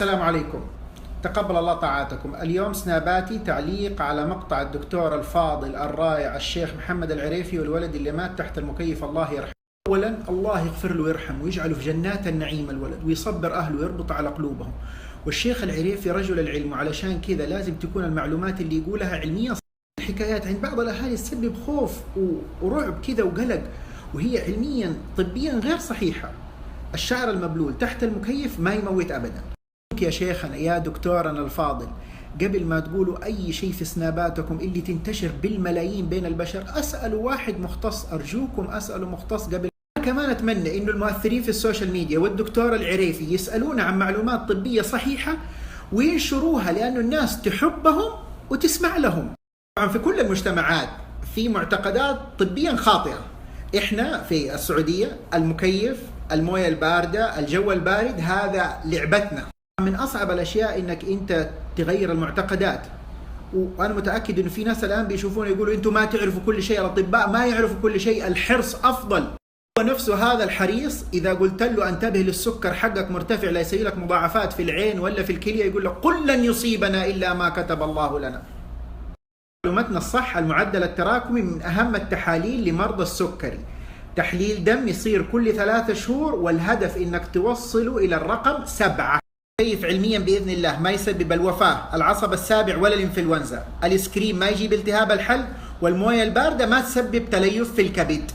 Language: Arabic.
السلام عليكم. تقبل الله طاعاتكم. اليوم سناباتي تعليق على مقطع الدكتور الفاضل الرائع الشيخ محمد العريفي والولد اللي مات تحت المكيف، الله يرحمه. اولا الله يغفر له ويرحمه ويجعله في جنات النعيم الولد، ويصبر اهله ويربط على قلوبهم. والشيخ العريفي رجل العلم، وعلشان كذا لازم تكون المعلومات اللي يقولها علمية. الحكايات عند بعض الاهالي تسبب خوف ورعب كذا وقلق، وهي علميا طبيا غير صحيحة. الشعر المبلول تحت المكيف ما يموت ابدا. يا شيخنا يا دكتورنا الفاضل، قبل ما تقولوا أي شيء في سناباتكم اللي تنتشر بالملايين بين البشر، أسألوا واحد مختص، أرجوكم أسألوا مختص. قبل كمان أتمنى إنه المؤثرين في السوشيال ميديا والدكتور العريفي يسألون عن معلومات طبية صحيحة وينشروها، لأنه الناس تحبهم وتسمع لهم. طبعا في كل المجتمعات في معتقدات طبيا خاطئة. إحنا في السعودية المكيف، الموية الباردة، الجو البارد، هذا لعبتنا. من أصعب الأشياء إنك أنت تغير المعتقدات، وأنا متأكد إنه في ناس الآن بيشوفون يقولوا أنتم ما تعرفوا كل شيء، الأطباء ما يعرفوا كل شيء، الحرص أفضل. ونفسه هذا الحريص إذا قلت له انتبه للسكر حقك مرتفع لا يسوي لك مضاعفات في العين ولا في الكلية، يقول لك قل لن يصيبنا إلا ما كتب الله لنا. معلوماتنا الصح، المعدل التراكمي من أهم التحاليل لمرضى السكري. تحليل دم يصير كل 3 شهور، والهدف إنك توصله إلى الرقم 7. كيف علميا بإذن الله ما يسبب الوفاة، العصب السابع ولا الإنفلونزا، الإسكريم ما يجيب التهاب الحلق، والموية الباردة ما تسبب تليف في الكبد.